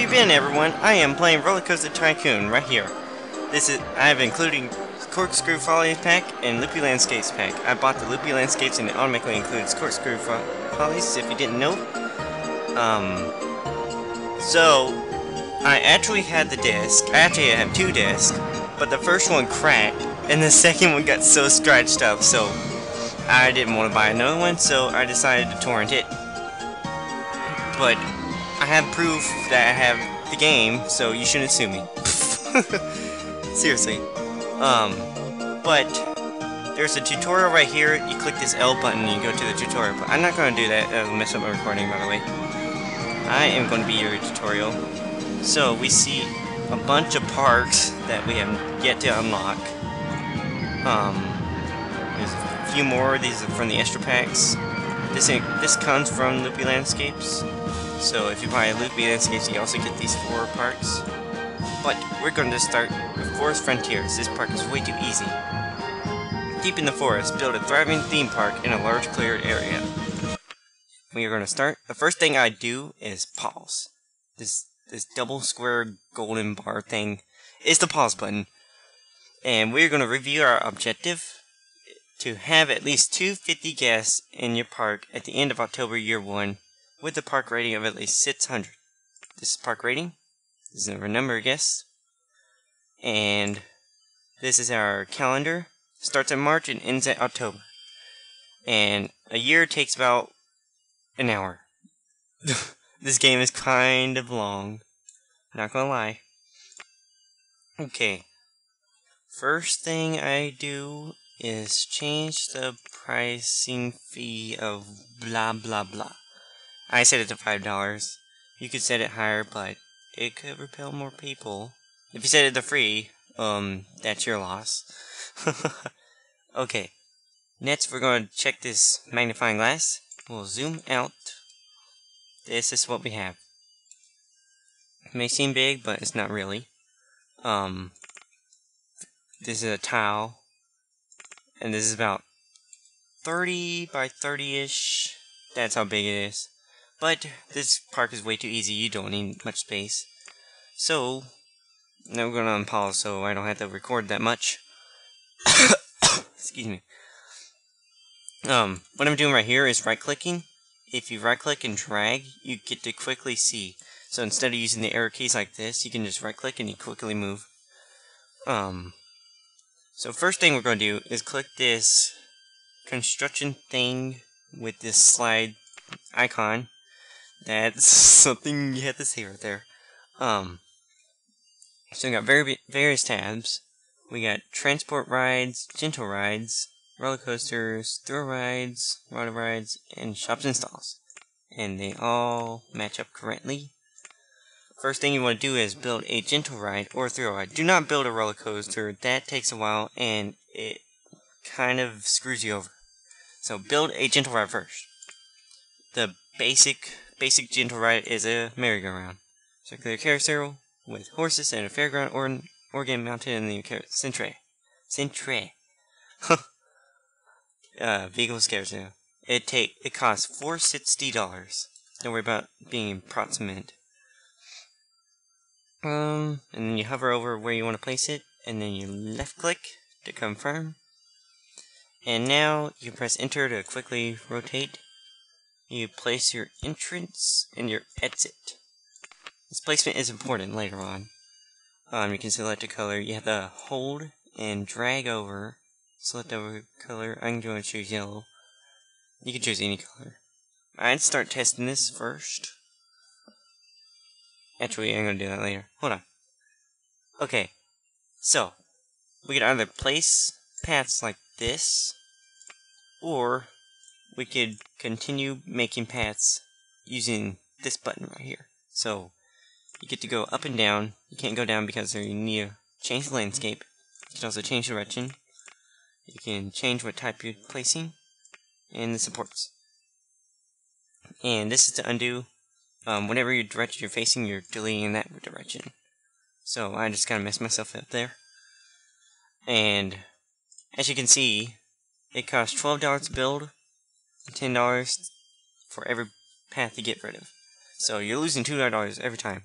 you been, everyone? I am playing RollerCoaster Tycoon right here. I have including Corkscrew Follies pack and Loopy Landscapes pack. I bought the Loopy Landscapes and it automatically includes Corkscrew Follies, if you didn't know. So I actually had the disc. Actually, I have two discs, but the first one cracked, and the second one got so scratched up. So I didn't want to buy another one, so I decided to torrent it. But I have proof that I have the game, so you shouldn't sue me. Seriously. But there's a tutorial right here. You click this L button and you go to the tutorial. But I'm not going to do that. That'll mess up my recording, by the way. I am going to be your tutorial. So we see a bunch of parks that we have yet to unlock. There's a few more. These are from the extra packs. This comes from Loopy Landscapes. So if you buy Loopy Landscapes, you also get these 4 parks. But we're going to start with Forest Frontiers. This park is way too easy. Deep in the forest, build a thriving theme park in a large cleared area. We are going to start. The first thing I do is pause. This double square golden bar thing is the pause button. And we're going to review our objective to have at least 250 guests in your park at the end of October year 1 with a park rating of at least 600. This is park rating. This is our number of guests. And this is our calendar. Starts in March and ends at October. And a year takes about an hour. This game is kind of long. Not gonna lie. Okay. First thing I do is change the pricing fee of blah blah blah. I set it to $5. You could set it higher, but it could repel more people. If you set it to free, that's your loss. Okay. Next, we're going to check this magnifying glass. We'll zoom out. This is what we have. It may seem big, but it's not really. This is a tile. And this is about 30 by 30-ish. That's how big it is. But this park is way too easy. You don't need much space. So, now we're going to unpause so I don't have to record that much. Excuse me. What I'm doing right here is right-clicking. If you right-click and drag, you get to quickly see. So instead of using the arrow keys like this, you can just right-click and you quickly move. So first thing we're going to do is click this construction thing with this slide icon. That's something you have to see right there. So we got various tabs. We got transport rides, gentle rides, roller coasters, thrill rides, water rides, and shops and stalls. And they all match up correctly. First thing you want to do is build a gentle ride or thrill ride. Do not build a roller coaster. That takes a while and it kind of screws you over. So build a gentle ride first. The basic gentle ride is a merry-go-round. Circular carousel with horses and a fairground organ mounted in the centre. Vehicle carousel. It costs $460. Don't worry about being approximate. And then you hover over where you want to place it, and then you left click to confirm. And now you press enter to quickly rotate. You place your entrance and your exit. This placement is important later on. You can select a color. You have to hold and drag over. Select over color. I'm going to choose yellow. You can choose any color. I'd start testing this first. Actually, I'm going to do that later. Hold on. Okay. So, we could either place paths like this, or we could continue making paths using this button right here. So, you get to go up and down. You can't go down because you need to change the landscape. You can also change direction. You can change what type you're placing. And the supports. And this is to undo. Whatever direction you're facing, you're deleting in that direction. So, I just kind of messed myself up there. And, as you can see, it costs $12 to build. $10 for every path you get rid of. So you're losing $200 every time.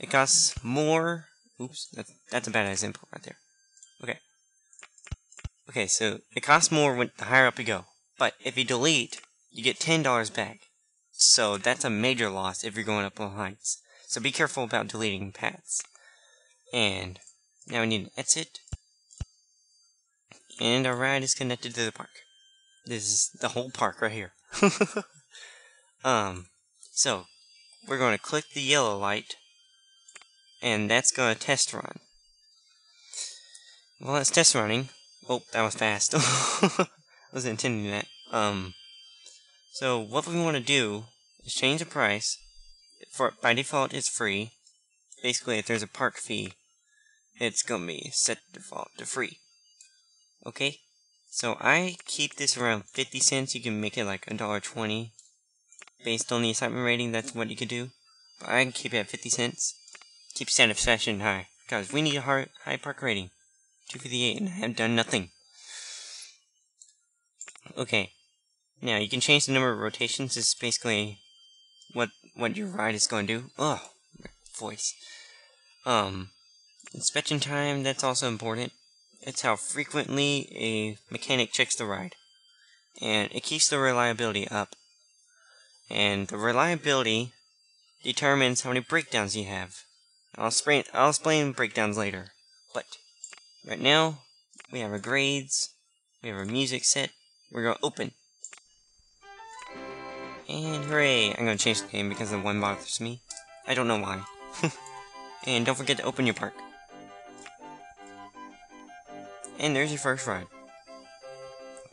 it costs more. Oops, that's a bad example right there. Okay, so it costs more when the higher up you go. But if you delete, you get $10 back. So that's a major loss if you're going up on heights. So be careful about deleting paths. And now we need an exit. And our ride is connected to the park. This is the whole park right here. So we're going to click the yellow light, and that's going to test run. Well, it's test running. Oh, that was fast. I wasn't intending that. So what we want to do is change the price. By default, it's free. Basically, if there's a park fee, it's gonna be set default to free. Okay? So I keep this around 50 cents. You can make it like $1.20. Based on the excitement rating, that's what you could do. But I can keep it at 50 cents. Keep satisfaction high. Because we need a high park rating. 258, and I have done nothing. Okay. Now, you can change the number of rotations. This is basically what your ride is going to do. Oh, my voice. Inspection time, that's also important. It's how frequently a mechanic checks the ride. And it keeps the reliability up. And the reliability determines how many breakdowns you have. I'll explain breakdowns later. But right now, we have our grades. We have our music set. We're going to open. And hooray! I'm going to change the name because the one bothers me. I don't know why. And don't forget to open your park. And there's your first ride.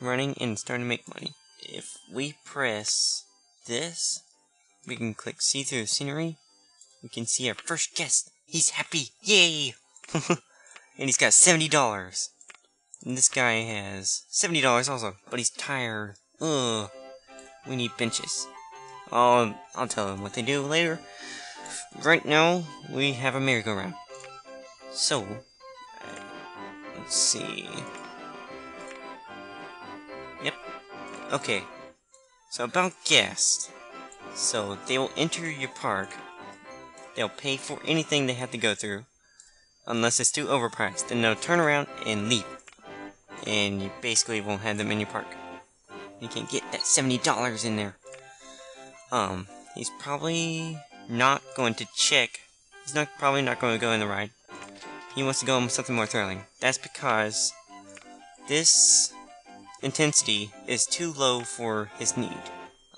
Running and starting to make money. If we press this, we can click see through the scenery. We can see our first guest. He's happy. Yay! And he's got $70. And this guy has $70 also, but he's tired. Ugh. We need benches. I'll tell him what they do later. Right now, we have a merry-go-round. So, let's see. Yep. Okay. So about guests. So they will enter your park. They'll pay for anything they have to go through. Unless it's too overpriced. Then they'll turn around and leave. And you basically won't have them in your park. You can't get that $70 in there. He's probably not going to check. He's probably not going to go in the ride. He wants to go on something more thrilling. That's because this intensity is too low for his need.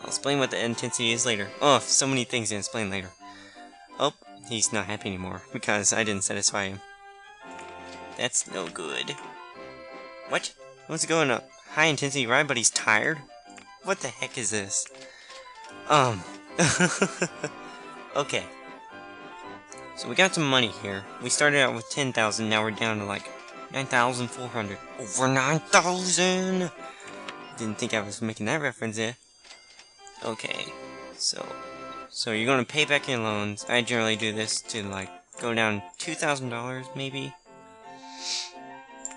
I'll explain what the intensity is later. Oh, so many things to explain later. Oh, he's not happy anymore because I didn't satisfy him. That's no good. What? He wants to go on a high intensity ride, but he's tired? What the heck is this? Okay. So we got some money here. We started out with 10,000, now we're down to like 9,400. Over 9,000! Didn't think I was making that reference there. Okay. So you're gonna pay back your loans. I generally do this to like go down $2,000 maybe.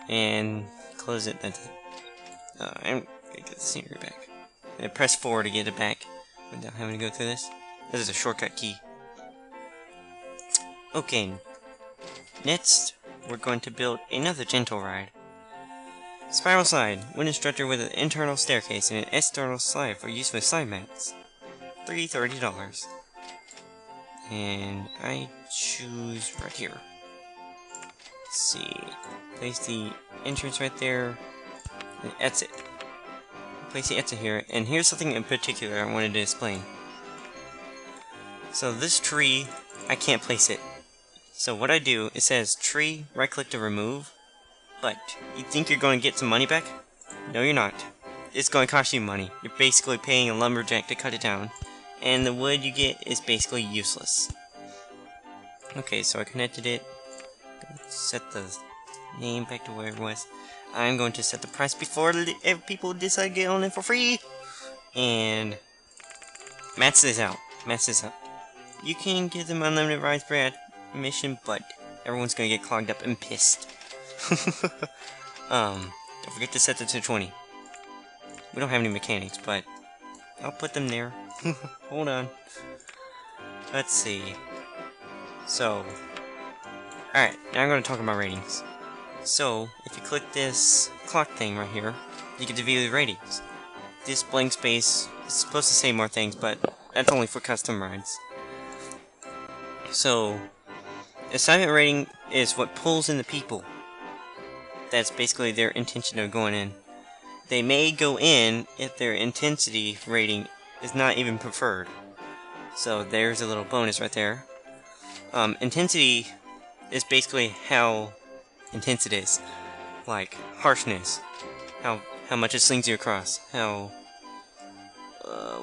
And close it. That's it. I'm gonna get the scenery back. And press forward to get it back without having to go through this. This is a shortcut key. Okay. Next, we're going to build another gentle ride. Spiral slide. Wooden structure with an internal staircase and an external slide for use with slide mats. $30. And I choose right here. Let's see. Place the entrance right there. And exit. Place the exit here. And here's something in particular I wanted to explain. So this tree, I can't place it. So what I do, it says tree, right click to remove. But you think you're going to get some money back? No, you're not. It's going to cost you money. You're basically paying a lumberjack to cut it down. And the wood you get is basically useless. Okay, so I connected it. Set the name back to where it was. I'm going to set the price before people decide to get on it for free. And max this out. Max this up. You can give them unlimited rides per admission, but everyone's going to get clogged up and pissed. Don't forget to set it to 20. We don't have any mechanics, but I'll put them there. Hold on. Let's see. So, alright, now I'm going to talk about ratings. So, if you click this clock thing right here, you get to view the ratings. This blank space is supposed to say more things, but that's only for custom rides. So, assignment rating is what pulls in the people. That's basically their intention of going in. They may go in if their intensity rating is not even preferred. So there's a little bonus right there. Intensity is basically how intense it is. Like harshness. How much it slings you across. How...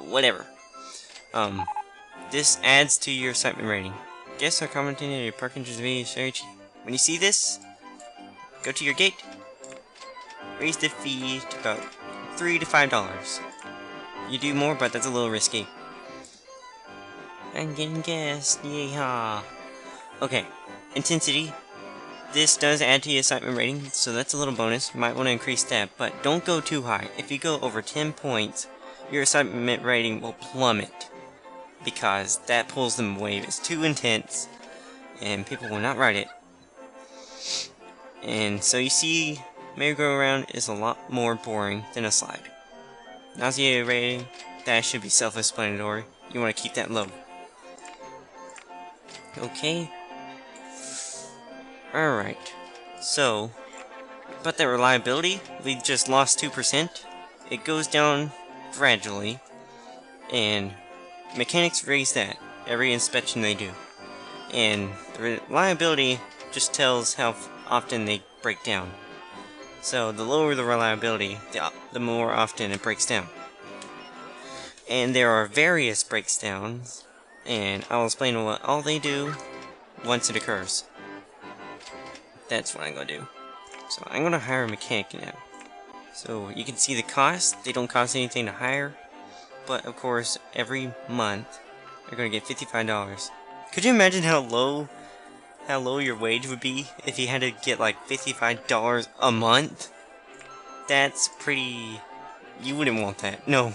whatever. This adds to your excitement rating. Guests are commenting on your park entrance video very cheap. When you see this, go to your gate. Raise the fee to about $3 to $5. You do more, but that's a little risky. I'm getting guessed, yeehaw. Okay, intensity. This does add to your excitement rating, so that's a little bonus. You might want to increase that, but don't go too high. If you go over 10 points, your excitement rating will plummet. Because that pulls them away. It's too intense, and people will not ride it. And so you see, merry-go-round is a lot more boring than a slide. Nausea rating, that should be self-explanatory. You want to keep that low. Okay. Alright. So, about that reliability, we just lost 2%. It goes down gradually, and mechanics raise that every inspection they do. And the reliability just tells how often they break down. So the lower the reliability, the more often it breaks down. And there are various breakdowns, and I'll explain what all they do once it occurs. That's what I'm going to do. So I'm going to hire a mechanic now. So you can see the cost. They don't cost anything to hire. But of course, every month, you're going to get $55. Could you imagine how low your wage would be if you had to get like $55 a month? That's pretty... You wouldn't want that. No,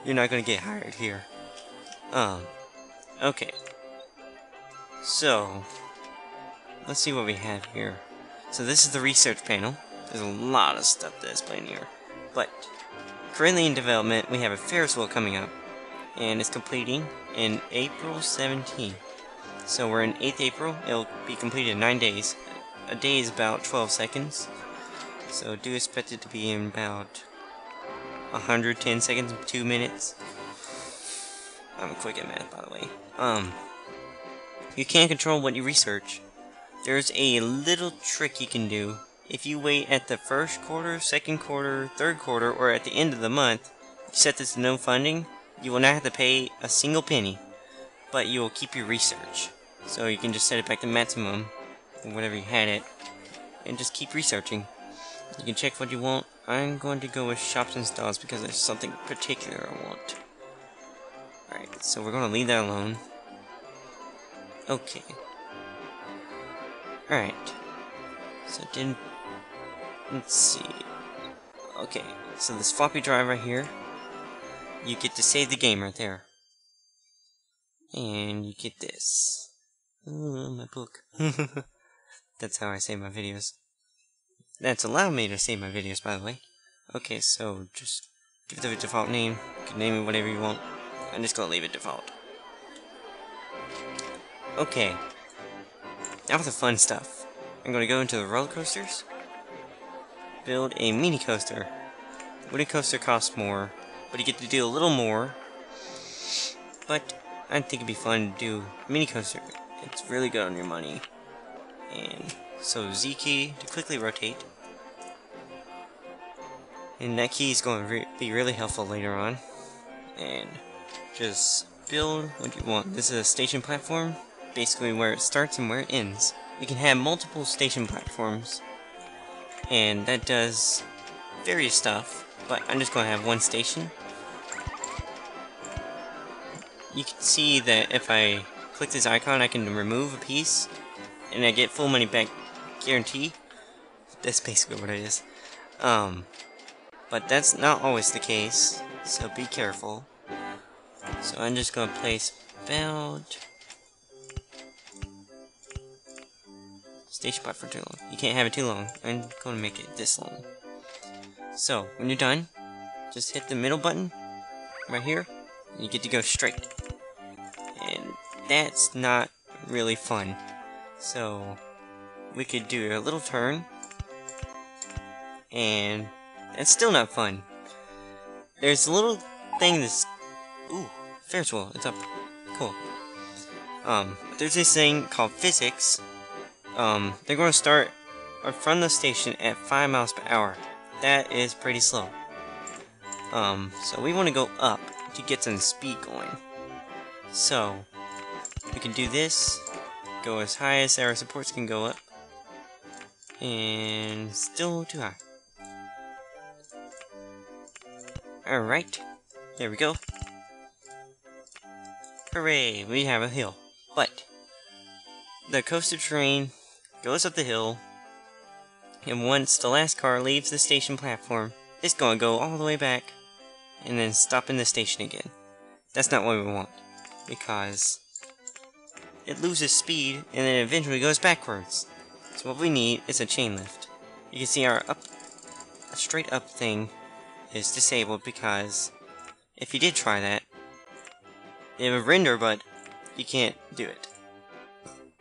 you're not going to get hired here. Okay. So, let's see what we have here. So this is the research panel. There's a lot of stuff to explain here. But, currently in development, we have a Ferris wheel coming up. And it's completing in April 17th. So we're in 8th April. It'll be completed in 9 days. A day is about 12 seconds. So do expect it to be in about 110 seconds, 2 minutes. I'm quick at math, by the way. You can't control what you research. There's a little trick you can do. If you wait at the first quarter, second quarter, third quarter, or at the end of the month, you set this to no funding, you will not have to pay a single penny, but you will keep your research. So you can just set it back to maximum, or whatever you had it, and just keep researching. You can check what you want. I'm going to go with shops and stalls because there's something particular I want. Alright, so we're going to leave that alone. Okay. Alright. So let's see. Okay, so this floppy drive right here, you get to save the game right there. And you get this. Ooh, my book. That's how I save my videos. That's allowed me to save my videos, by the way. Okay, so just give it the default name. You can name it whatever you want. I'm just gonna leave it default. Okay. Now for the fun stuff. I'm gonna go into the roller coasters. Build a mini coaster. Wooden coaster costs more, but you get to do a little more. But I think it'd be fun to do a mini coaster. It's really good on your money. And so Z key to quickly rotate. And that key is going to be really helpful later on. And just build what you want. This is a station platform, basically where it starts and where it ends. You can have multiple station platforms, and that does various stuff, but I'm just going to have one station. You can see that if I click this icon, I can remove a piece, and I get full money back guarantee. That's basically what it is. But that's not always the case, so be careful. So I'm just going to place about station pod for too long. You can't have it too long. I'm going to make it this long. So, when you're done, just hit the middle button right here, and you get to go straight. And that's not really fun. So, we could do a little turn, and that's still not fun. There's a little thing that's... Ooh, Ferris wheel, it's up. Cool. There's this thing called physics. They're going to start from the station at 5 miles per hour. That is pretty slow. So we want to go up to get some speed going. So, we can do this, go as high as our supports can go up, and still too high. Alright, there we go. Hooray, we have a hill. But, the coaster train goes up the hill, and once the last car leaves the station platform, it's gonna go all the way back, and then stop in the station again. That's not what we want, because it loses speed, and then eventually goes backwards. So what we need is a chain lift. You can see our straight up thing is disabled, because if you did try that, it would render, but you can't do it.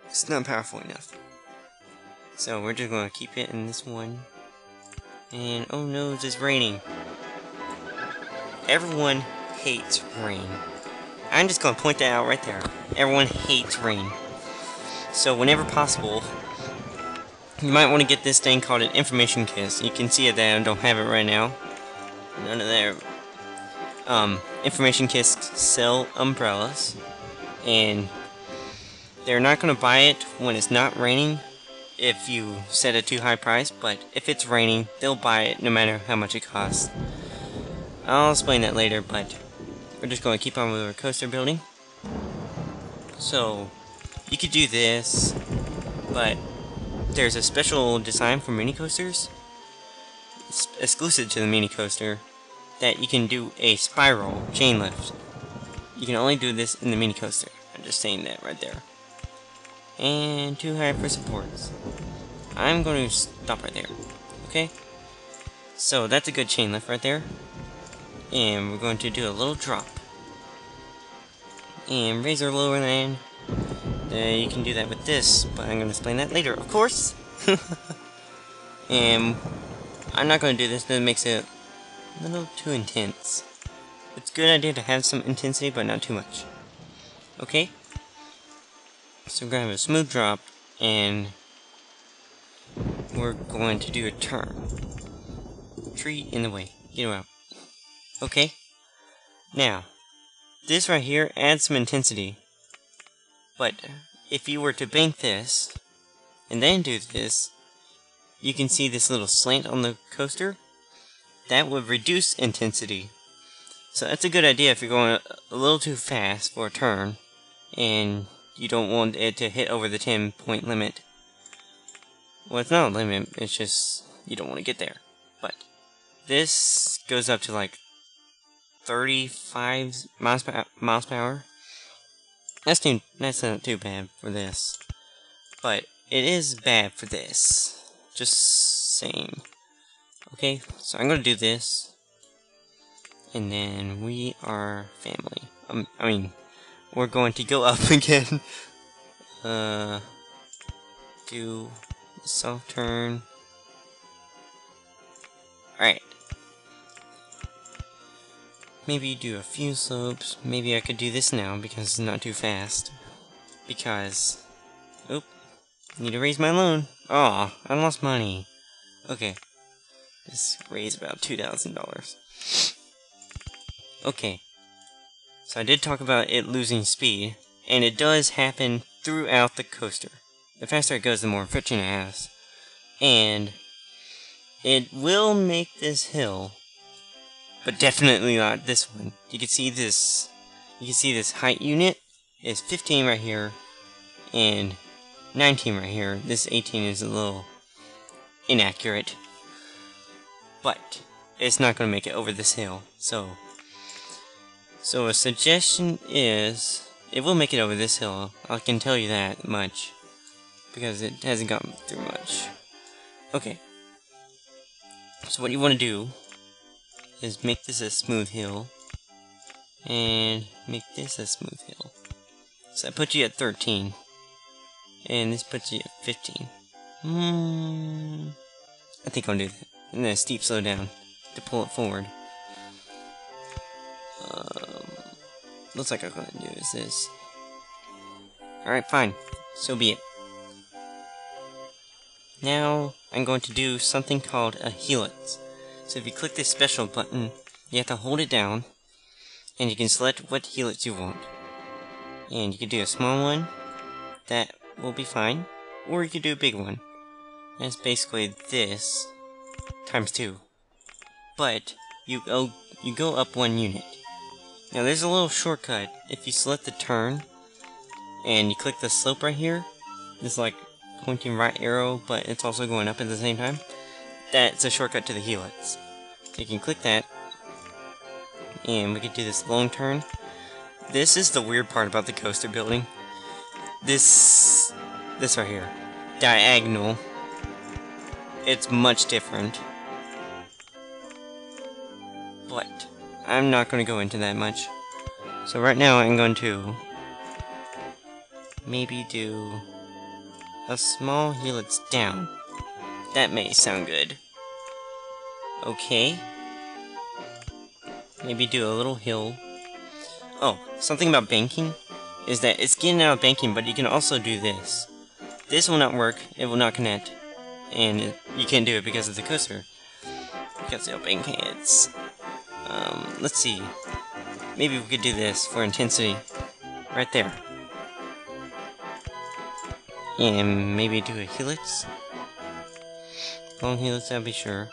It's not powerful enough. So we're just going to keep it in this one. And oh no, it's raining. Everyone hates rain. I'm just going to point that out right there. Everyone hates rain. So whenever possible, you might want to get this thing called an information kit. You can see it there. I don't have it right now. None of there. Information kits sell umbrellas, and they're not going to buy it when it's not raining if you set a too high price, but if it's raining, they'll buy it no matter how much it costs. I'll explain that later, but we're just going to keep on with our coaster building. So, you could do this, but there's a special design for mini coasters, it's exclusive to the mini coaster, that you can do a spiral chain lift. You can only do this in the mini coaster. I'm just saying that right there. And too high for supports. I'm going to stop right there. Okay? So that's a good chain lift right there. And we're going to do a little drop. And raise our lower land. You can do that with this, but I'm going to explain that later, of course. And I'm not going to do this, that makes it a little too intense. It's a good idea to have some intensity, but not too much. Okay? So we're going to have a smooth drop, and we're going to do a turn. Tree in the way. Get out. Okay? Now, this right here adds some intensity. But if you were to bank this, and then do this, you can see this little slant on the coaster. That would reduce intensity. So that's a good idea if you're going a little too fast for a turn, and you don't want it to hit over the 10-point limit. Well, it's not a limit, it's just you don't want to get there. But this goes up to like 35 miles per hour. That's not too bad for this. But it is bad for this. Just saying. Okay, so I'm going to do this. And then we are family. I mean, we're going to go up again. Do soft turn. Alright. Maybe do a few slopes. Maybe I could do this now because it's not too fast. Because... Oop. Need to raise my loan. Aw, I lost money. Okay. Just raise about $2,000. Okay. So I did talk about it losing speed. And it does happen throughout the coaster. The faster it goes, the more friction it has. And it will make this hill, but definitely not this one. You can see this. You can see this height unit is 15 right here, and 19 right here. This 18 is a little inaccurate, but it's not going to make it over this hill. So a suggestion is, it will make it over this hill. I can tell you that much. because it hasn't gotten through much. Okay. So what you want to do is make this a smooth hill, and make this a smooth hill. So that puts you at 13, and this puts you at 15. I think I'll do that. And then a steep slow down to pull it forward. Looks like I'm going to do is this. Alright, fine. So be it. Now, I'm going to do something called a helix. So if you click this special button, you have to hold it down, and you can select what helix you want. And you can do a small one, that will be fine, or you can do a big one. That's basically this, times 2. But, you go up 1 unit. Now there's a little shortcut. If you select the turn, and you click the slope right here, it's like pointing right arrow, but it's also going up at the same time. That's a shortcut to the helix. So you can click that, and we can do this long turn. This is the weird part about the coaster building. This right here, diagonal, it's much different. But I'm not going to go into that much. So right now I'm going to maybe do a small helix down. That may sound good. Okay. Maybe do a little hill. Oh, something about banking is that it's getting out of banking, but you can also do this. This will not work, it will not connect, and you can't do it because of the coaster. Because of banking, it's... let's see. Maybe we could do this for intensity. Right there. And maybe do a helix. Long helix, I'll be sure.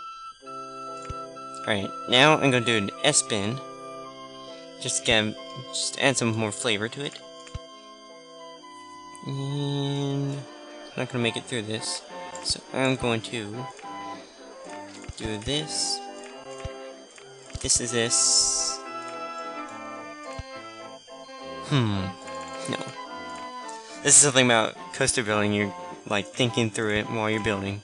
Alright, now I'm going to do an S-bend. Just add some more flavor to it. And I'm not going to make it through this. So I'm going to do this. This is this. No. This is something about coaster building, you're like thinking through it while you're building.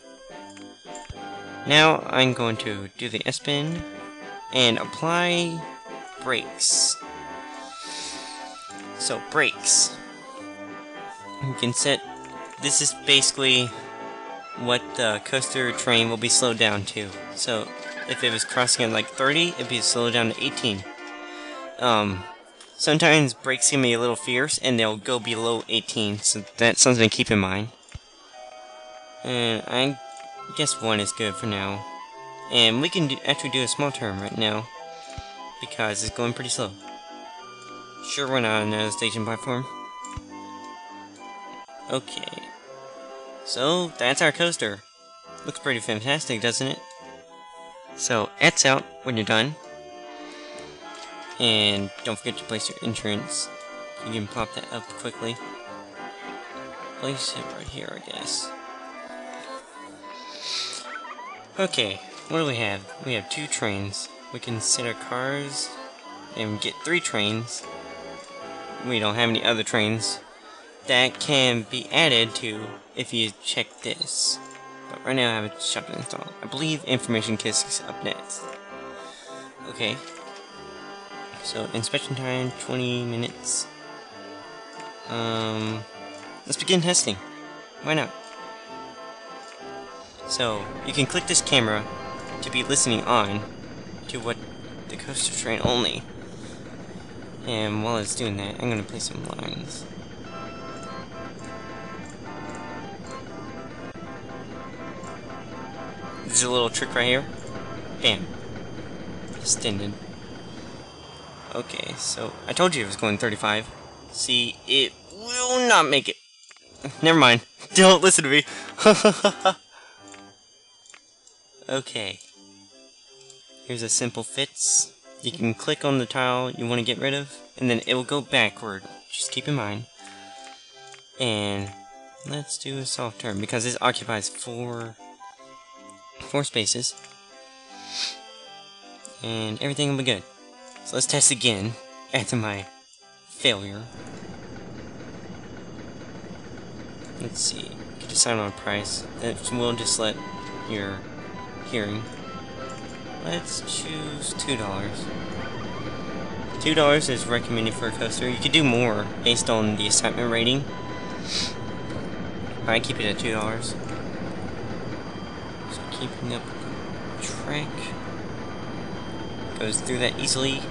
Now I'm going to do the S-bend and apply brakes. So brakes. You can set, this is basically what the coaster train will be slowed down to. So if it was crossing at like 30, it'd be slowed down to 18. Sometimes brakes can be a little fierce and they'll go below 18, so that's something to keep in mind. And I guess 1 is good for now. And we can actually do a small turn right now, because it's going pretty slow. Sure, we're not on a station platform. Okay. So, that's our coaster. Looks pretty fantastic, doesn't it? So, X out when you're done. And don't forget to place your entrance. You can pop that up quickly. Place it right here, I guess. Okay, what do we have? We have 2 trains. We can set our cars and get 3 trains. We don't have any other trains that can be added to if you check this. But right now I have a shop installed. I believe information kit is up next. Okay. So inspection time 20 minutes. Let's begin testing. Why not? So you can click this camera to be listening on to what the coaster train only. And while it's doing that, I'm gonna place some lines. This is a little trick right here. Bam. Extended. Okay, so I told you it was going 35. See, it will not make it. Never mind. Don't listen to me. Okay. Here's a simple fits. You can click on the tile you want to get rid of, and then it will go backward. Just keep in mind. And let's do a soft turn, because this occupies four spaces. And everything will be good. So let's test again after my failure. Let's see. to decide on a price. That will just let your hearing. Let's choose $2. $2 is recommended for a coaster. You could do more based on the excitement rating. I keep it at $2. So keeping up track. Goes through that easily.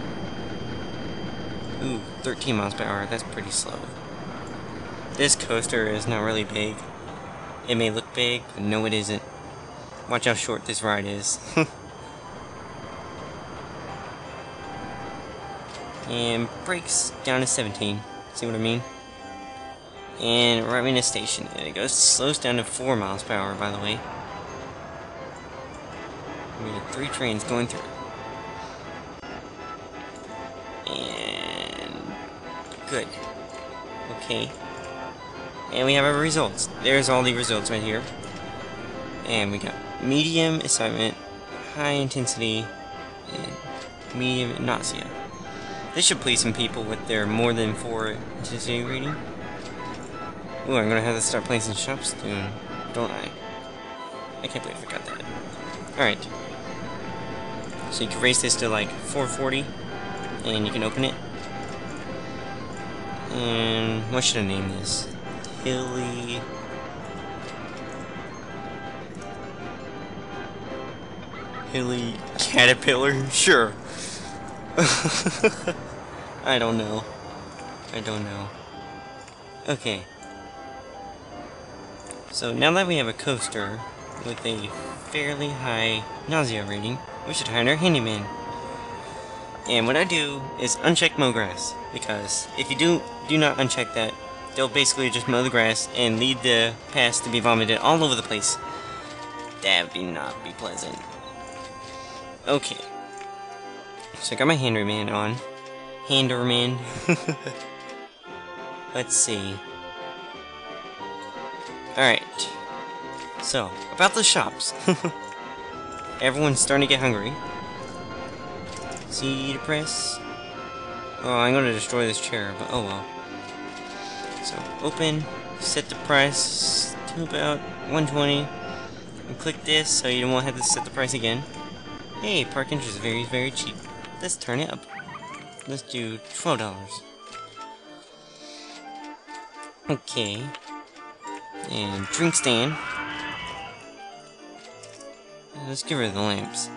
Ooh, 13 miles per hour. That's pretty slow. This coaster is not really big. It may look big, but no it isn't. Watch how short this ride is. And brakes down to 17. See what I mean? And arriving at a station. And it slows down to 4 miles per hour, by the way. We have 3 trains going through. And good. Okay. And we have our results. There's all the results right here. And we got medium excitement, high intensity, and medium nausea. This should please some people with their more than 4 intensity rating. Ooh, I'm gonna have to start playing some shops soon, don't I? I can't believe I forgot that. Alright. So you can raise this to like 440, and you can open it. And what should I name this? Hilly Caterpillar? Sure. I don't know. Okay. So now that we have a coaster with a fairly high nausea rating, we should hire our handyman. And what I do is uncheck mow grass, because if you do not uncheck that, they'll basically just mow the grass and lead the pass to be vomited all over the place. That would not be pleasant. Okay. So I got my handyman on. Handerman. Let's see. Alright. So, about the shops. Everyone's starting to get hungry. C to press. Oh, I'm gonna destroy this chair, but oh well. So, open, set the price to about 120, and click this so you won't have to set the price again. Hey, park entry is very, very cheap. Let's turn it up. Let's do $12. Okay. And drink stand. Let's get rid of the lamps.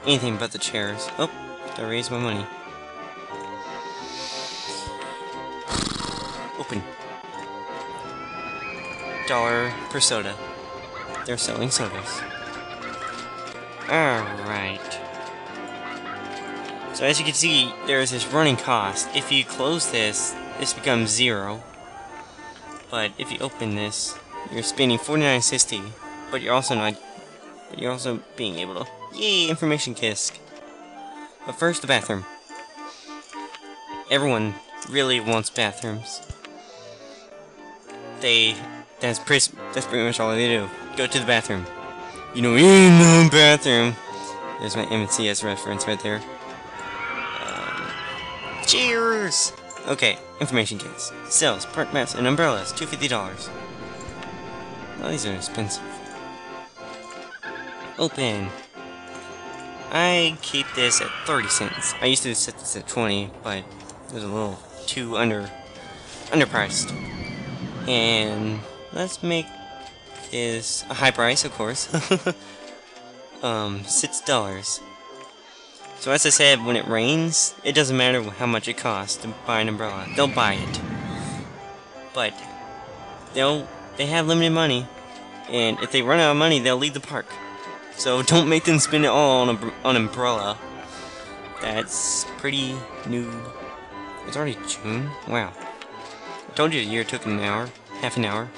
Anything but the chairs. Oh, I raised my money. Open. $1 per soda. They're selling sodas. Alright. So as you can see, there is this running cost. If you close this, this becomes 0. But if you open this, you're spending $49.60. But you're also being able to, yay, information kisk. But first, the bathroom. Everyone really wants bathrooms. That's pretty much all they do. Go to the bathroom. You know, in the bathroom. There's my MCS reference right there. Cheers! Okay, information kits. Cells, park maps, and umbrellas. $250. Oh, these are expensive. Open. I keep this at 30 cents. I used to set this at 20, but it was a little too underpriced. And let's make this a high price, of course. $6. So as I said, when it rains, it doesn't matter how much it costs to buy an umbrella. They'll buy it. But they have limited money, and if they run out of money, they'll leave the park. So don't make them spend it all on an umbrella. That's pretty noob. It's already June? Wow. I told you the year took an hour. Half an hour.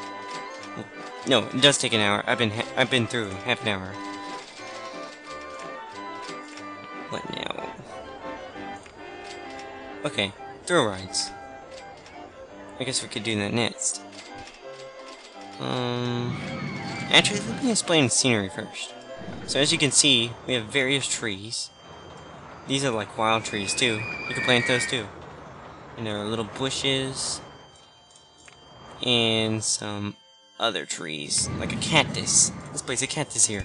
No, it does take an hour. I've been through half an hour. What now? Okay, thrill rides. I guess we could do that next. Actually, let me explain scenery first. So as you can see, we have various trees. These are like wild trees too. You can plant those too. And there are little bushes. And some other trees, like a cactus. Let's place a cactus here.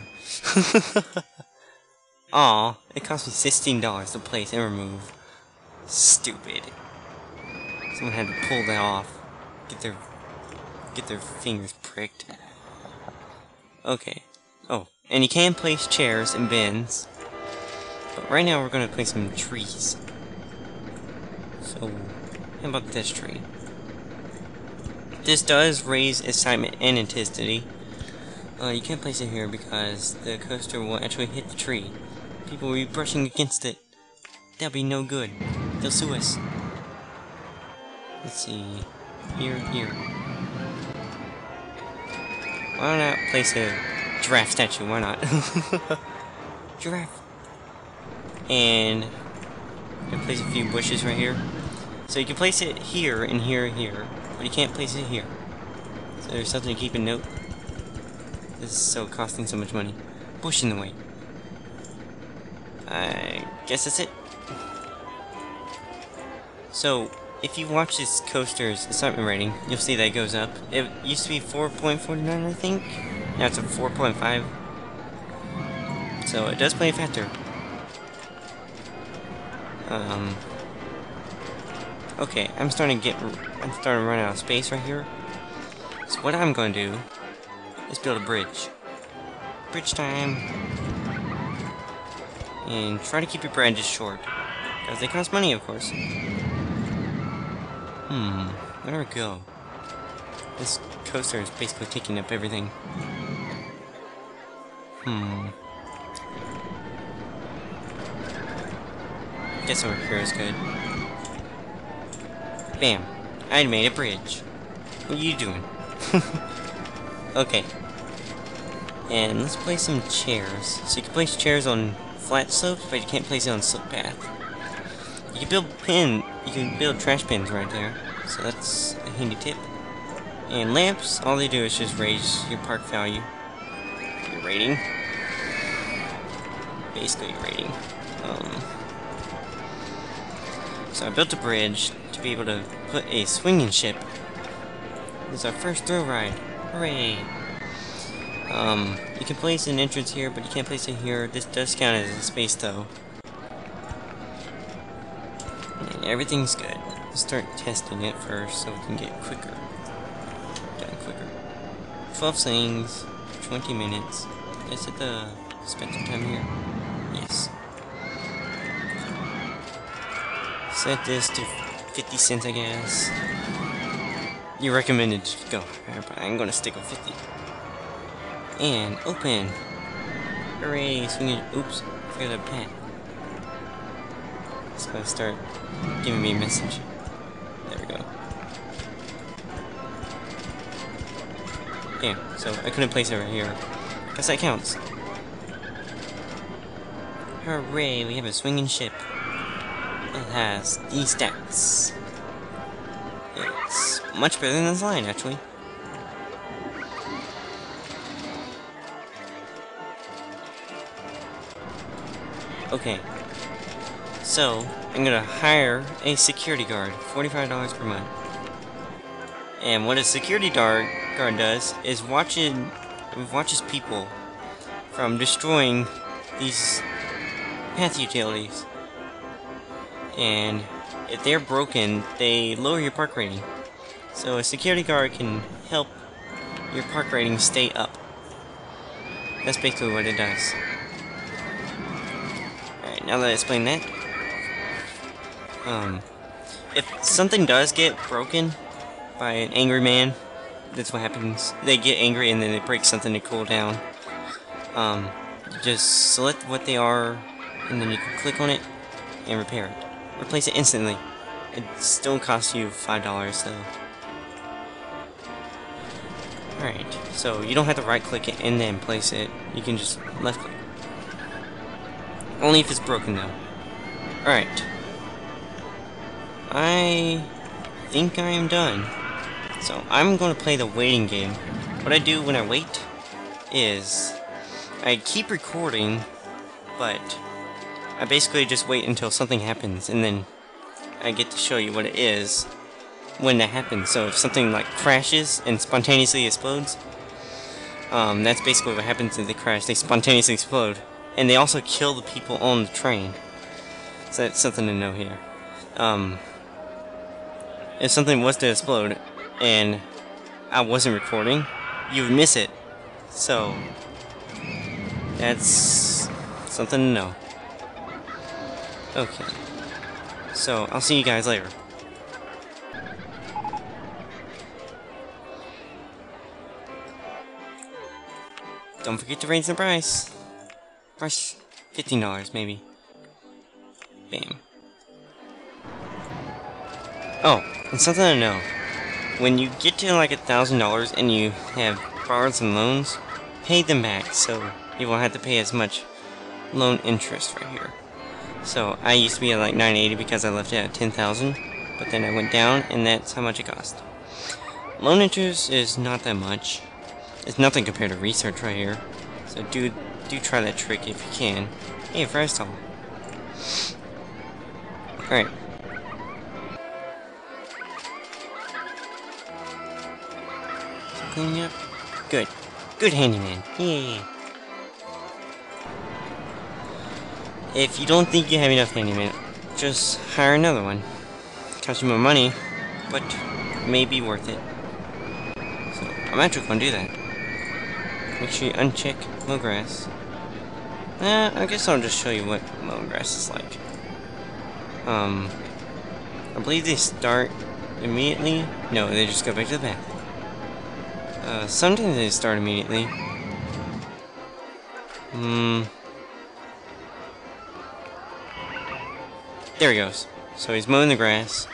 Aw, it cost me $16 to place and remove. Stupid. Someone had to pull that off. Get their fingers pricked. Okay. Oh, and you can place chairs and bins. But right now we're gonna place some trees. So, how about this tree? This does raise excitement and intensity. You can't place it here because the coaster will actually hit the tree. People will be brushing against it. That'll be no good. They'll sue us. Let's see. Here. Why not place a giraffe statue? Why not? Giraffe. And I'm gonna place a few bushes right here. So you can place it here and here and here, but you can't place it here. So there's something to keep in note. This is so costing so much money. Bush in the way. I guess that's it. So if you watch this coaster's excitement rating, you'll see that it goes up. It used to be 4.49, I think. Now it's a 4.5. So it does play a factor. Okay, I'm starting to run out of space right here. So what I'm going to do is build a bridge. Bridge time. And try to keep your branches short, because they cost money, of course. Where do I go? This coaster is basically taking up everything. Guess over here is good. Bam! I made a bridge. What are you doing? Okay. And let's place some chairs. So you can place chairs on flat slopes, but you can't place it on slope path. You can build trash bins right there. So that's a handy tip. And lamps, all they do is just raise your park value. Your rating. Basically your rating. So I built a bridge to be able to put a swinging ship. This is our first thrill ride. Hooray! You can place an entrance here, but you can't place it here. This does count as a space though. And everything's good. Let's start testing it first so we can get quicker. Done quicker. 12 swings, 20 minutes. Is it the spend some time here? Yes. Set this to 50 cents, I guess. You recommended to go higher, but I'm gonna stick with 50. And open. Hooray! Swinging. Oops, forgot a pen. It's gonna start giving me a message. There we go. Damn, so I couldn't place it right here. Guess that counts. Hooray, we have a swinging ship. It has these stats. It's much better than this line, actually. Okay. So, I'm gonna hire a security guard, $45 per month. And what a security guard does is watches people from destroying these path utilities. And if they're broken, they lower your park rating. So a security guard can help your park rating stay up. That's basically what it does. Alright, now that I explained that, if something does get broken by an angry man, that's what happens. They get angry and then they break something to cool down. Just select what they are, and then you can click on it and repair it. Replace it instantly. It still costs you $5 though. Alright, so you don't have to right click it and then place it. You can just left click. Only if it's broken though. Alright. I think I am done. So I'm going to play the waiting game. What I do when I wait is I keep recording, but I basically just wait until something happens and then I get to show you what it is. when that happens. So if something like crashes and spontaneously explodes, that's basically what happens if they crash. They spontaneously explode. And they also kill the people on the train. So that's something to know here. If something was to explode and I wasn't recording, you would miss it. So that's something to know. Okay. So I'll see you guys later. Don't forget to raise the price. Price $15 maybe. Bam. Oh, and something to know. When you get to like $1,000 and you have borrowed some loans, pay them back so you won't have to pay as much loan interest right here. So I used to be at like $980 because I left it at $10,000, but then I went down and that's how much it cost. Loan interest is not that much. It's nothing compared to research right here. So do try that trick if you can. Hey, fry stall. Alright. Cleaning up. Good. Good handyman. Yay. If you don't think you have enough handyman, just hire another one. Cost you more money, but may be worth it. So I'm actually gonna do that. Make sure you uncheck mow grass. I guess I'll just show you what mowing grass is like. I believe they start immediately. No, they just go back to the back. Sometimes they start immediately. There he goes. So he's mowing the grass.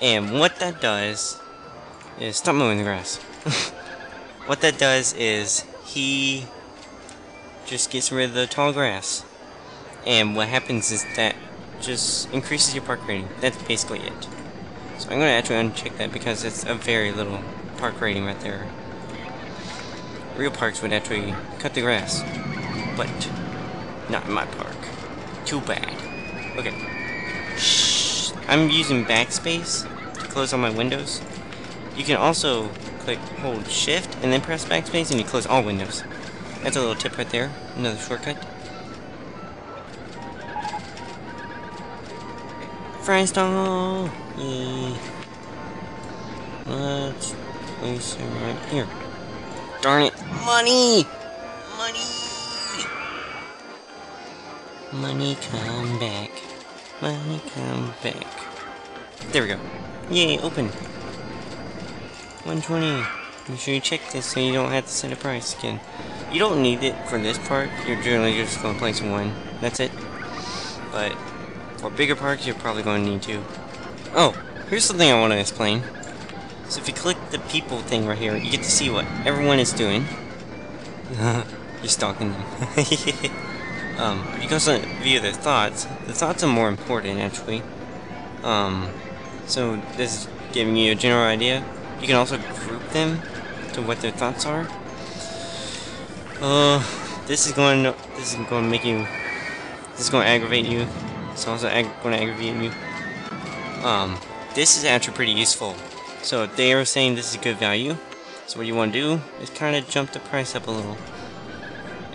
And what that does is... Stop mowing the grass. What that does is he just gets rid of the tall grass. And what happens is that just increases your park rating. That's basically it. So I'm going to actually uncheck that because it's a very little park rating right there. Real parks would actually cut the grass. But not in my park. Too bad. Okay. Shh. I'm using backspace to close all my windows. You can also hold shift and then press backspace and you close all windows. That's a little tip right there. Another shortcut. Fry stall! Yay. Let's place it right here. Darn it! Money! Money! Money come back. Money come back. There we go. Yay, open. 120. Make sure you check this so you don't have to set a price again. You don't need it for this part. You're generally just going to place one. That's it. But for bigger parks, you're probably going to need to. Oh, here's something I want to explain. So if you click the people thing right here, you get to see what everyone is doing. You're stalking them. You can also view their thoughts. The thoughts are more important, actually. So this is giving you a general idea. You can also group them to what their thoughts are. This is going to make you. This is going to aggravate you. It's also going to aggravate you. This is actually pretty useful. So they are saying this is good value. So what you want to do is kind of jump the price up a little.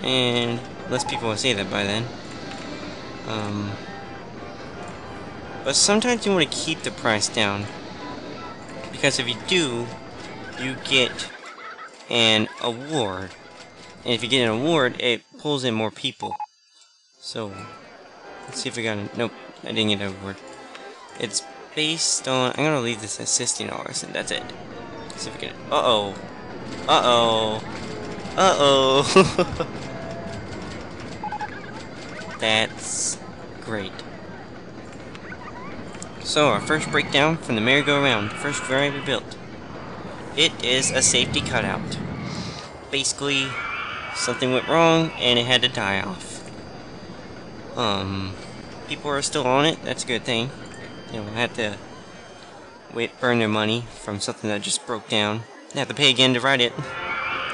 And less people will say that by then. But sometimes you want to keep the price down. Because if you do, you get an award. And if you get an award, it pulls in more people. So, let's see if we got a... Nope, I didn't get an award. It's based on... I'm gonna leave this at $60 and that's it. Let's see if we get it. Uh-oh. Uh-oh. Uh-oh. That's great. So, our first breakdown from the merry-go-round. First variety we built. It is a safety cutout. Basically, something went wrong and it had to die off. People are still on it. That's a good thing. They don't have to burn their money from something that just broke down. They have to pay again to ride it.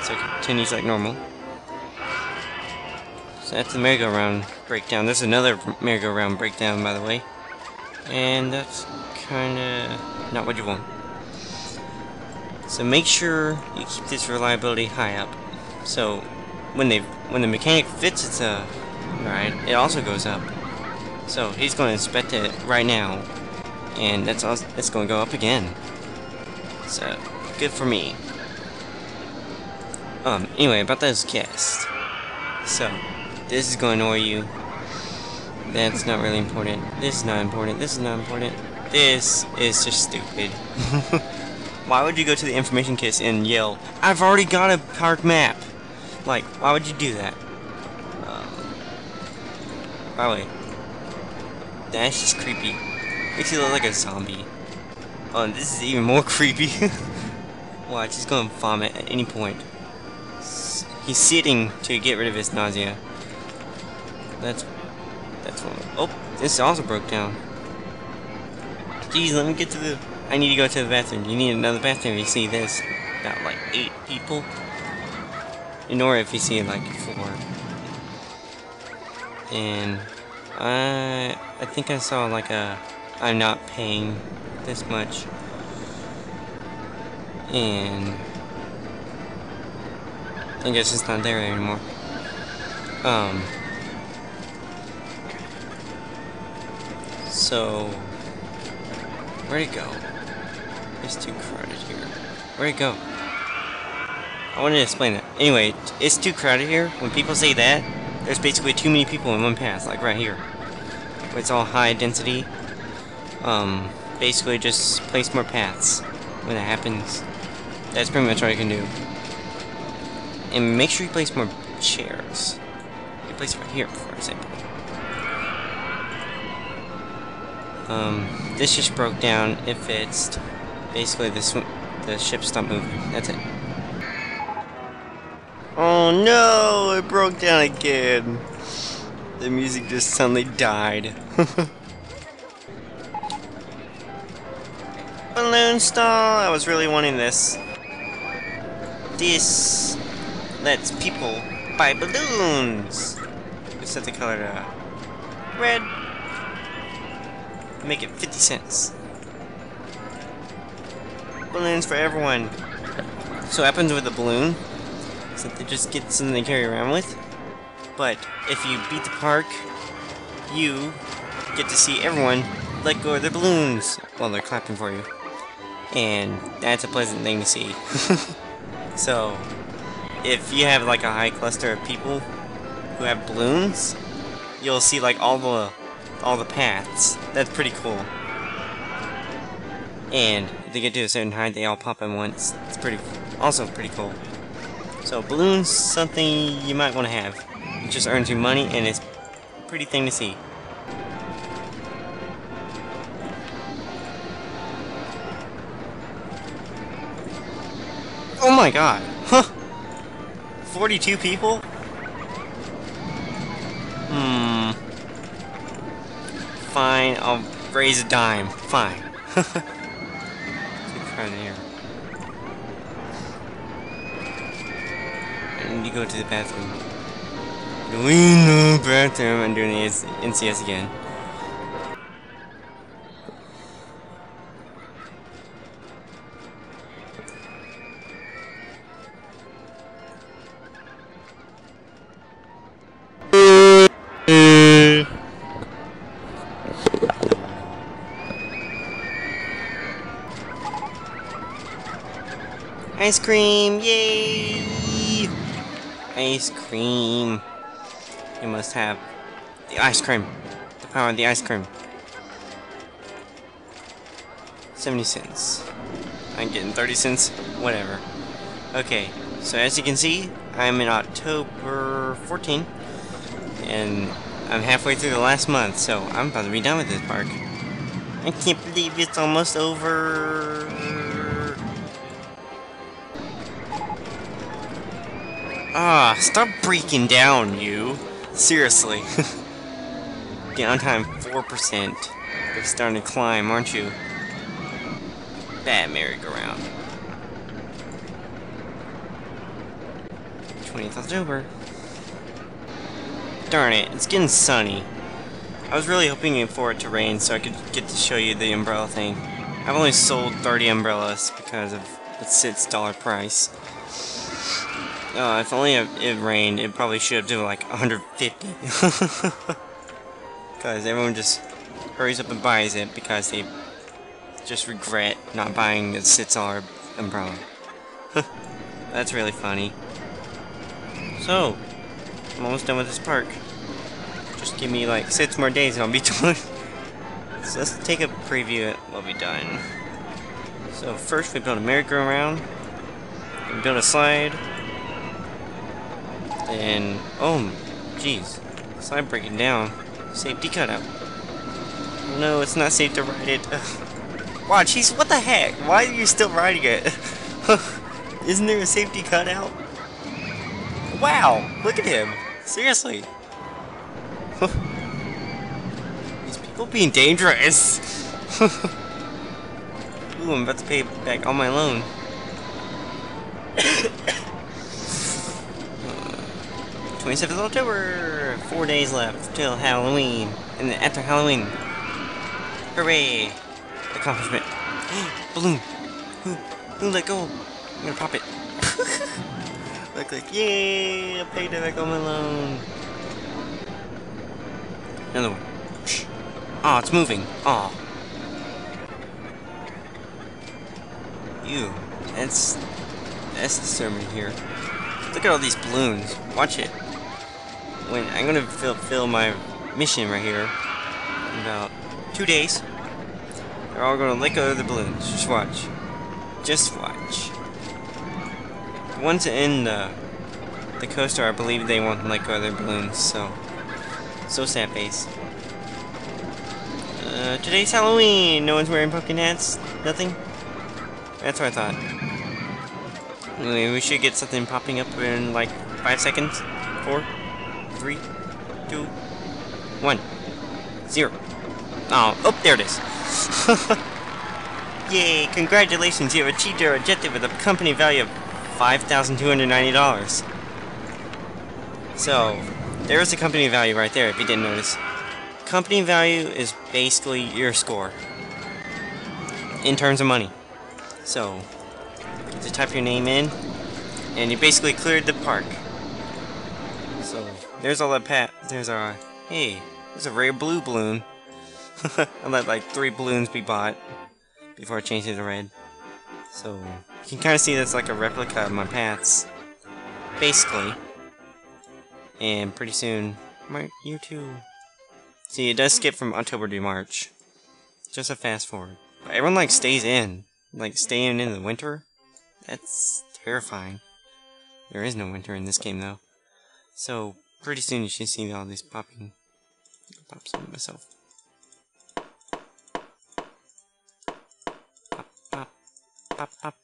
So it continues like normal. So that's the merry-go-round breakdown. There's another merry-go-round breakdown, by the way. And that's kinda not what you want. So make sure you keep this reliability high up. So when the mechanic fits its ride, it also goes up. So he's going to inspect it right now, and it's going to go up again. So good for me. Anyway, about those guests. So this is going to annoy you. That's not really important. This is not important. This is not important. This is just stupid. Why would you go to the information kiosk and yell, "I've already got a park map"? Like, why would you do that? By the way, that's just creepy. Makes you look like a zombie. Oh, and this is even more creepy. Watch, he's gonna vomit at any point. He's sitting to get rid of his nausea. That's one. Oh, this also broke down. Jeez, let me get to the... I need to go to the bathroom. You need another bathroom if you see this. Got like 8 people. Ignore if you see like 4. And I think I saw like a... I'm not paying this much. And I guess it's not there anymore. So where'd it go? It's too crowded here. Where'd it go? I wanted to explain it. Anyway, it's too crowded here. When people say that, there's basically too many people in one path, like right here. Where it's all high density. Basically just place more paths when that happens. That's pretty much all you can do. And make sure you place more chairs. You place it right here, for example. This just broke down. It fixed. Basically, the ship stopped moving. That's it. Oh no! It broke down again. The music just suddenly died. Balloon stall! I was really wanting this. This lets people buy balloons. We set the color to red. Make it 50 cents. Balloons for everyone. So what happens with the balloon is that they just get something to carry around with. But if you beat the park, you get to see everyone let go of their balloons while they're clapping for you. And that's a pleasant thing to see. So if you have like a high cluster of people who have balloons, you'll see like all the paths. That's pretty cool. And if they get to a certain height, they all pop at once. It's also pretty cool. So balloons, something you might want to have. It just earns you money, and it's a pretty thing to see. Oh my god! Huh! 42 people? Fine, I'll raise a dime. Fine. Too crowded here. I need to go to the bathroom. Doing the bathroom. I'm doing the NCS again. Ice cream! Yay! Ice cream. You must have the ice cream. The power of the ice cream. 70 cents. I'm getting 30 cents. Whatever. Okay, so as you can see, I'm in October 14. And I'm halfway through the last month, so I'm about to be done with this park. I can't believe it's almost over. Ah, stop breaking down, you. Seriously. Downtime 4%. You're starting to climb, aren't you? Bad merry-go-round. 20th October. Darn it, it's getting sunny. I was really hoping for it to rain so I could get to show you the umbrella thing. I've only sold 30 umbrellas because of its $6 price. If only it rained, it probably should have done like 150. Because everyone just hurries up and buys it because they just regret not buying the $6 umbrella. That's really funny. So, I'm almost done with this park. Just give me like 6 more days and I'll be done. So let's take a preview at what we've done. So first we built a merry-go-round. We built a slide. Then, oh, jeez, slide breaking down. Safety cutout. Oh, no, it's not safe to ride it. Watch, what the heck? Why are you still riding it? Isn't there a safety cutout? Wow, look at him. Seriously. These people being dangerous. Ooh, I'm about to pay back all my loan. 27th of October! 4 days left till Halloween. And then after Halloween. Hooray! Accomplishment. Balloon! Ooh, let go! I'm gonna pop it. Look like, yay! I paid back all my loan. Another one. Aw, it's moving. Aw. Ew. That's disturbing here. Look at all these balloons. Watch it. When I'm gonna fill my mission right here in about 2 days. They're all gonna let go of the balloons. Just watch. Just watch. The ones in the coaster, I believe they won't let go of their balloons. So sad face. Today's Halloween. No one's wearing pumpkin hats. Nothing. That's what I thought. Anyway, we should get something popping up in like 5 seconds. 4, 3, 2, 1, 0. Oh, there it is. Yay! Congratulations, you have achieved your objective with a company value of $5,290. So, there's the company value right there, if you didn't notice. Company value is basically your score in terms of money. So, just type your name in, and you basically cleared the park. So, there's all that there's our, hey, there's a rare blue balloon. I let like 3 balloons be bought before I changed it to red. So, you can kind of see that's like a replica of my paths. Basically. And pretty soon, year 2. See, it does skip from October to March. Just a fast forward. But everyone like stays in. Like staying in the winter? That's terrifying. There is no winter in this game though. So, pretty soon you should see all these popping. I'll pop some myself. Pop, pop, pop, pop.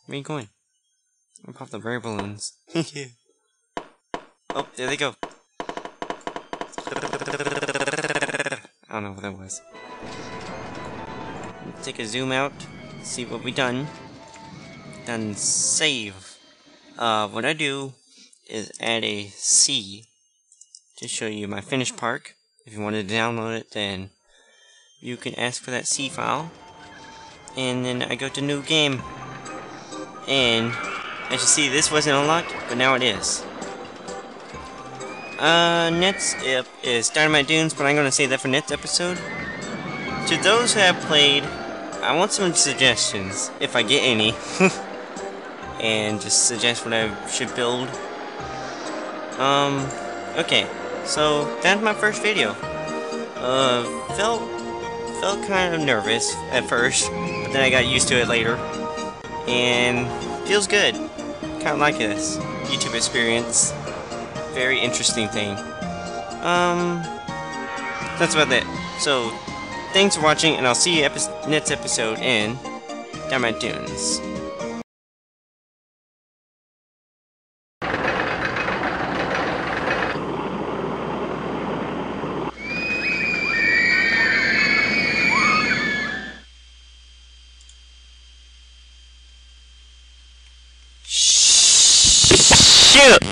Where are you going? I'm gonna pop the rare balloons. Yeah. Oh, there they go. I don't know what that was. Let's take a zoom out, see what we done. Then save. What I do is add a C to show you my finished park. If you wanted to download it, then you can ask for that C file. And then I go to new game. And as you see, this wasn't unlocked, but now it is. Next up is Dynamite Dunes, but I'm gonna save that for next episode. To those who have played, I want some suggestions, if I get any. And just suggest what I should build. Okay, so that's my first video. Felt kind of nervous at first, but then I got used to it later. And feels good. Kind of like this YouTube experience. Very interesting thing. That's about it. So, thanks for watching, and I'll see you next episode in Dynamite Dunes. Shoot!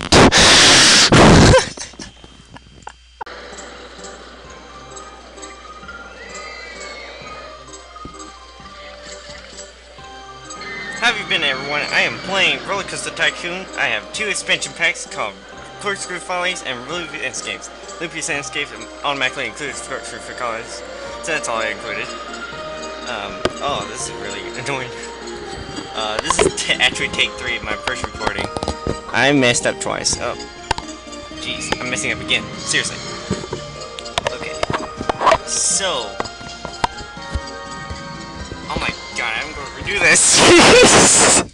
How have you been, everyone? I am playing RollerCoaster Tycoon. I have 2 expansion packs called Corkscrew Follies and Loopy Landscapes. Loopy Landscapes automatically includes Corkscrew for colors, so that's all I included. Oh, this is really annoying. This is actually take 3 of my first recording. I messed up twice. Oh, jeez, I'm messing up again. Seriously. Okay. So. Oh my god, I'm going to redo this.